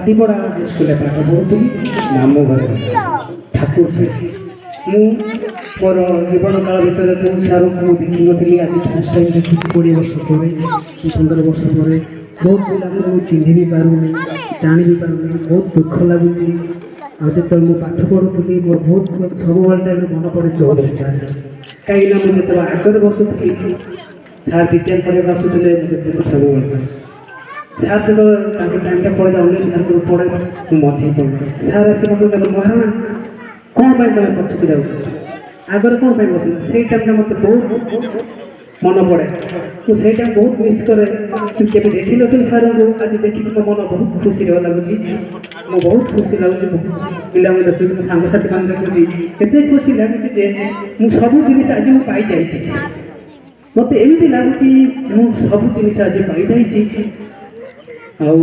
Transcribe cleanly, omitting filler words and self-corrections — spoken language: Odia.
ପାଟିପଡ଼ା ହାଇସ୍କୁଲରେ ପାଠ ପଢ଼ୁଥିଲି ମାମୁଁ ଘର ଠାକୁର ସାହି। ମୁଁ ମୋର ଜୀବନ କାଳ ଭିତରେ କେଉଁ ସାର୍ଙ୍କୁ ଦେଖିନଥିଲି, ଆଜି ଫାର୍ଷ୍ଟ ଟାଇମ୍ ଦେଖୁଛି 20 ବର୍ଷ ପରେ 15 ବର୍ଷ ପରେ। ବହୁତ ପିଲାଙ୍କୁ ମୁଁ ଚିହ୍ନି ବି ପାରୁନି, ଜାଣି ବି ପାରୁନି, ବହୁତ ଦୁଃଖ ଲାଗୁଛି। ଆଉ ଯେତେବେଳେ ମୁଁ ପାଠ ପଢ଼ୁଥିଲି ମୋର ବହୁତ ସବୁବେଳେ ଟାଇମ୍ରେ ମନେ ପଡ଼େ ଚୌଧୁରୀ ସାର୍। କାହିଁକିନା ମୁଁ ଯେତେବେଳେ ଆଗରେ ବସୁଥିଲି ସାର୍ ବିଜ୍ଞାନ ପଢ଼ିବାକୁ ଆସୁଥିଲେ, ମୁଁ ଦେଖୁଥିଲି ସବୁବେଳେ ସାର୍ ଯେତେବେଳେ ତାଙ୍କ ଟାଇମ୍ଟା ପଳେଇ ଅନ୍ୟ ସାର୍ଙ୍କୁ ପଢ଼େ ମୁଁ ମଝି ପଡ଼େ। ସାର୍ ଆସି ମୋତେ ଦେଲେ ମହାରଣା କ'ଣ ପାଇଁ ତୁମେ ପଛକୁ ଯାଉଛ, ଆଗରେ କ'ଣ ପାଇଁ ବସିଲ? ସେଇ ଟାଇମ୍ଟା ମୋତେ ବହୁତ ମନେ ପଡ଼େ। ମୁଁ ସେଇ ଟାଇମ୍ ବହୁତ ମିସ୍ କରେ। କେବେ ଦେଖିନଥିଲି ସାର୍ଙ୍କୁ, ଆଜି ଦେଖିକି ମୋ ମନ ବହୁତ ଖୁସି ଲାଗୁଛି। ମୁଁ ବହୁତ ଖୁସି ଲାଗୁଛି, ପିଲାଙ୍କୁ ଦେଖୁଛି, ମୋ ସାଙ୍ଗସାଥିମାନେ ଦେଖୁଛି, ଏତେ ଖୁସି ଲାଗୁଛି ଯେ ମୁଁ ସବୁ ଜିନିଷ ଆଜି ମୁଁ ପାଇଯାଇଛି। ମୋତେ ଏମିତି ଲାଗୁଛି ମୁଁ ସବୁ ଜିନିଷ ଆଜି ପାଇଯାଇଛି। ଆଉ